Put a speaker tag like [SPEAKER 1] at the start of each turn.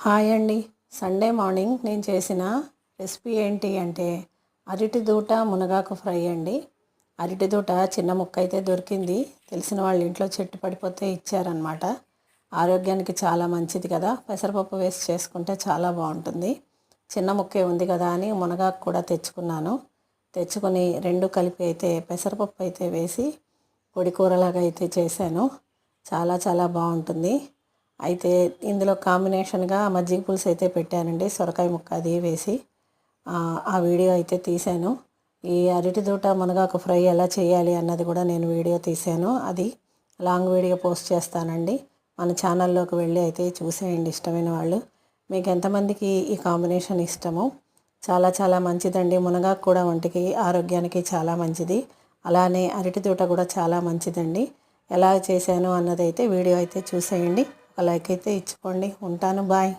[SPEAKER 1] Hi అండి. Sunday morning నేను చేసిన రెసిపీ ఏంటి అంటే అరటి దూట మునగాకు ఫ్రై అండి. అరటి దూట చిన్న ముక్క అయితే దొరికింది. తెలిసిన వాళ్ళ ఇంట్లో చెట్టు పడిపోతే ఇచ్చారనమాట. ఆరోగ్యానికి చాలా మంచిది కదా, పెసరపప్పు వేసి చేసుకుంటే చాలా బాగుంటుంది. చిన్న ముక్కే ఉంది కదా అని మునగాకు కూడా తెచ్చుకొని రెండు కలిపి అయితే పెసరపప్పు అయితే వేసి పొడి కూరలాగా అయితే చేశాను. చాలా చాలా బాగుంటుంది. అయితే ఇందులో కాంబినేషన్గా మజ్జిగ పులుసు అయితే పెట్టానండి, సొరకాయ ముక్క అది వేసి. ఆ వీడియో అయితే తీశాను. ఈ అరటి దూట మునగాకు ఫ్రై ఎలా చేయాలి అన్నది కూడా నేను వీడియో తీశాను. అది లాంగ్ వీడియో పోస్ట్ చేస్తానండి. మన ఛానల్లోకి వెళ్ళి అయితే చూసేయండి ఇష్టమైన వాళ్ళు. మీకు ఎంతమందికి ఈ కాంబినేషన్ ఇష్టమో. చాలా చాలా మంచిదండి. మునగాకు కూడా ఒంటికి ఆరోగ్యానికి చాలా మంచిది. అలానే అరటి దూట కూడా చాలా మంచిదండి. ఎలా చేశాను అన్నదైతే వీడియో అయితే చూసేయండి. ఒక లైక్ అయితే ఇచ్చుకోండి. ఉంటాను, బాయ్.